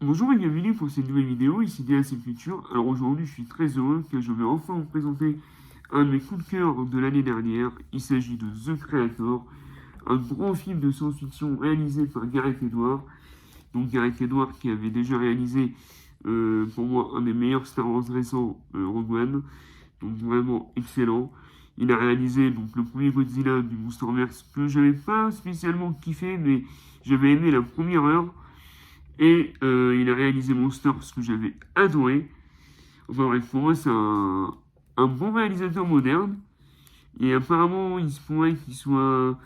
Bonjour et bienvenue pour cette nouvelle vidéo, ici DAC Futur. Alors aujourd'hui je suis très heureux car je vais enfin vous présenter un de mes coups de cœur de l'année dernière. Il s'agit de The Creator, un grand film de science-fiction réalisé par Gareth Edwards. Donc Gareth Edwards qui avait déjà réalisé pour moi un des meilleurs Star Wars récents, Rogue One. Donc vraiment excellent. Il a réalisé donc le premier Godzilla du Monsterverse que j'avais pas spécialement kiffé mais j'avais aimé la première heure. Et il a réalisé Monster, ce que j'avais adoré. Enfin bref, pour moi, c'est un bon réalisateur moderne. Et apparemment, il se pourrait qu'il soit,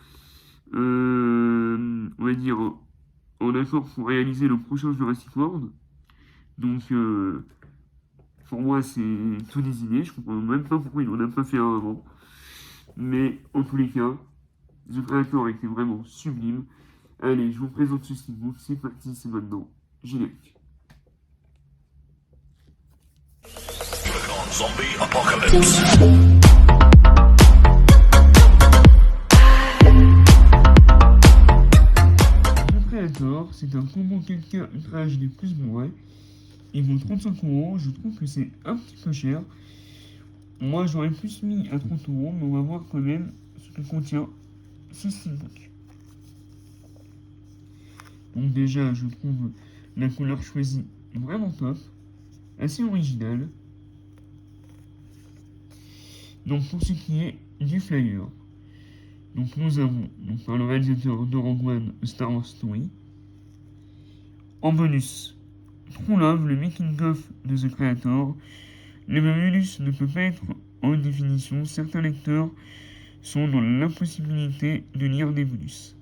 on va dire, en accord pour réaliser le prochain Jurassic World. Donc, pour moi, c'est tout désigné. Je comprends même pas pourquoi il n'en a pas fait un avant. Mais en tous les cas, The Creator était vraiment sublime. Allez, je vous présente ce steelbook. C'est parti, c'est maintenant. Générique. Zombie Apocalypse. Le Predator, c'est un combo quelqu'un ultra HD plus Blu-ray. Il vaut 35€, je trouve que c'est un petit peu cher. Moi j'aurais plus mis à 30€, mais on va voir quand même ce que contient ce steelbook. Donc déjà, je trouve la couleur choisie vraiment top, assez originale. Donc pour ce qui est du flyer, donc nous avons donc par le réalisateur de Rogue One Star Wars Story. En bonus, True Love, le making-of de The Creator. Le bonus ne peut pas être en haute définition. Certains lecteurs sont dans l'impossibilité de lire des bonus.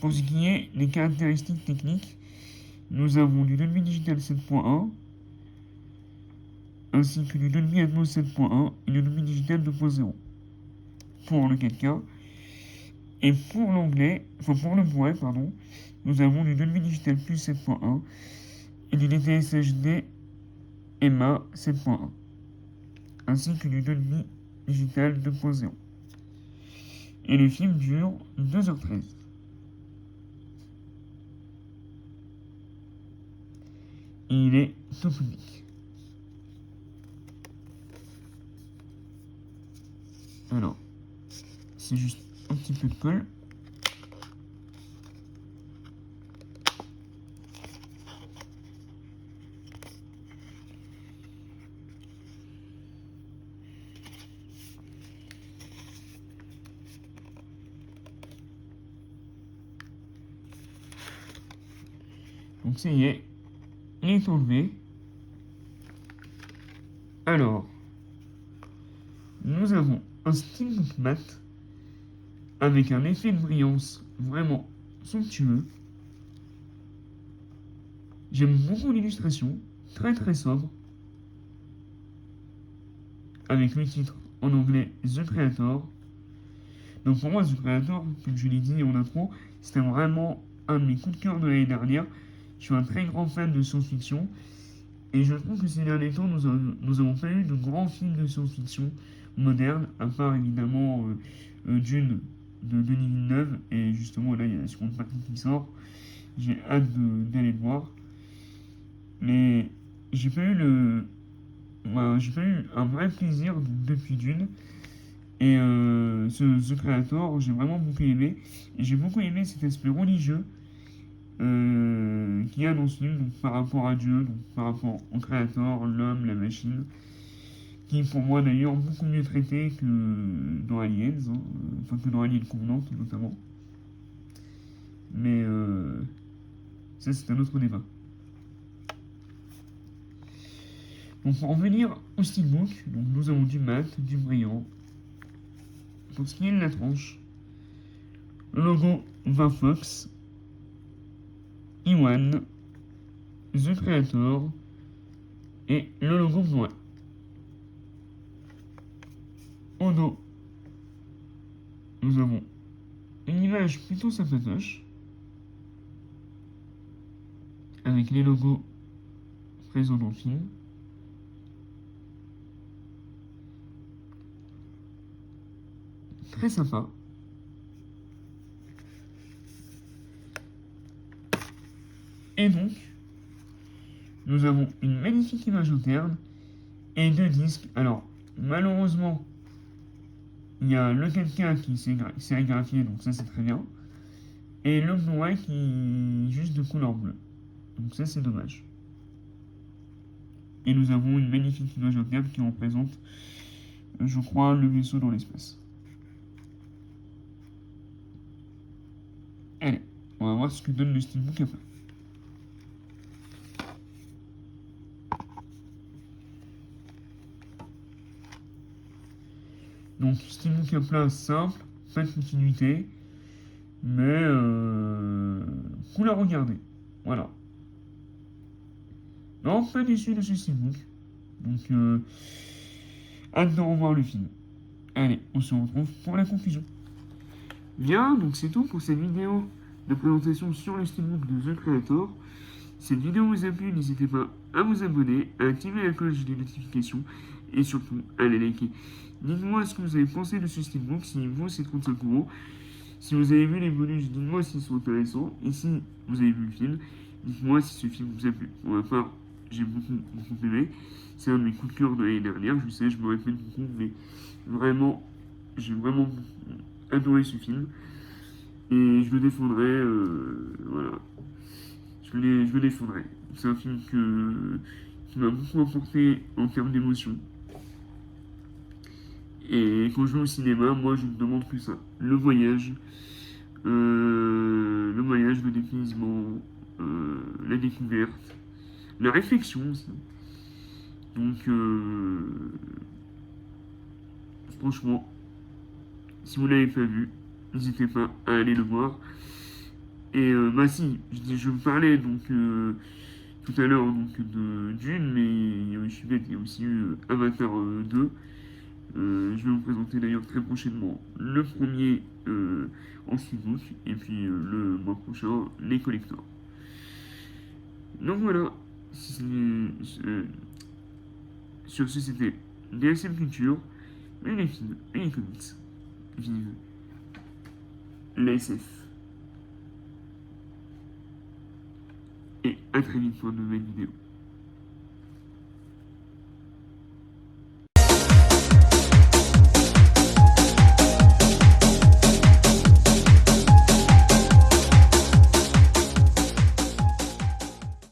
Pour ce qui est des caractéristiques techniques, nous avons du Dolby Digital 7.1 ainsi que du Dolby Atmos 7.1 et du Dolby Digital 2.0 pour le 4K. Et pour l'anglais, enfin pour le Blu-ray, pardon, nous avons du Dolby Digital Plus 7.1 et du DTS HD EMA 7.1 ainsi que du Dolby Digital 2.0. Et le film dure 2h13. Et il est tout public. Alors, c'est juste un petit peu de colle. Donc ça y est, il est enlevé. Alors, nous avons un steelbook mat avec un effet de brillance vraiment somptueux. J'aime beaucoup l'illustration, très très sobre, avec le titre en anglais The Creator. Donc pour moi, The Creator, comme je l'ai dit en intro, c'était vraiment un de mes coups de cœur de l'année dernière. Je suis un très grand fan de science-fiction et je trouve que ces derniers temps, nous avons pas eu de grands films de science-fiction modernes, à part évidemment Dune de Denis Villeneuve. Et justement, là, il y a la seconde partie qui sort. J'ai hâte d'aller le voir. Mais j'ai pas eu j'ai pas eu un vrai plaisir depuis Dune. Et The Creator, j'ai vraiment beaucoup aimé. Et j'ai beaucoup aimé cet aspect religieux qu'il y a dans ce film, donc, par rapport à Dieu, donc, par rapport au Créateur, l'homme, la machine, qui est pour moi d'ailleurs beaucoup mieux traité que dans Aliens, hein, enfin que dans Alien Covenant notamment. Mais ça c'est un autre débat. Donc pour en venir au steelbook, donc, nous avons du mat, du brillant. Pour ce qui est de la tranche, le logo va Fox, Iwan, The Creator et le logo Blu-ray. Au dos, nous avons une image plutôt sympatoche avec les logos présents dans le film. Très sympa. Et donc, Nous avons une magnifique image interne et deux disques. Alors, malheureusement, il y a le 4K qui s'est sérigraphié, donc ça c'est très bien. Et le Blu-ray qui est juste de couleur bleue. Donc ça c'est dommage. Et nous avons une magnifique image interne qui représente, je crois, le vaisseau dans l'espace. Allez, on va voir ce que donne le Steelbook après. Donc Steelbook à plat simple, pas de continuité, mais cool à regarder. Voilà. Non, pas déçu de ce Steelbook. Donc hâte de revoir le film. Allez, on se retrouve pour la conclusion. Bien, donc c'est tout pour cette vidéo de présentation sur le Steelbook de The Creator. Si cette vidéo vous a plu, n'hésitez pas à vous abonner, à activer la cloche des notifications et surtout à la liker. Dites-moi ce que vous avez pensé de ce Steelbook, si vaut ces 35 euros. Si vous avez vu les bonus, dites-moi s'ils sont intéressants. Et si vous avez vu le film, dites-moi si ce film vous a plu. Pour ma part, j'ai beaucoup aimé. C'est un de mes coups de cœur de l'année dernière. Je sais, je me répète beaucoup, mais vraiment, j'ai vraiment adoré ce film. Et je le défendrai, voilà. Je le défendrai. C'est un film qui m'a beaucoup apporté en termes d'émotion. Et quand je vais au cinéma, moi je ne demande que ça. Le voyage, le dépaysement, la découverte, la réflexion aussi. Donc, franchement, si vous ne l'avez pas vu, n'hésitez pas à aller le voir. Et bah si, je me parlais donc tout à l'heure donc de Dune, mais il y a aussi eu Avatar 2. Je vais vous présenter d'ailleurs très prochainement le premier en steelbook et puis le mois prochain les collectors. Donc voilà, sur ce c'était DSM Culture, et les films et les comics. Vive la SF. Et à très vite pour une nouvelle vidéo.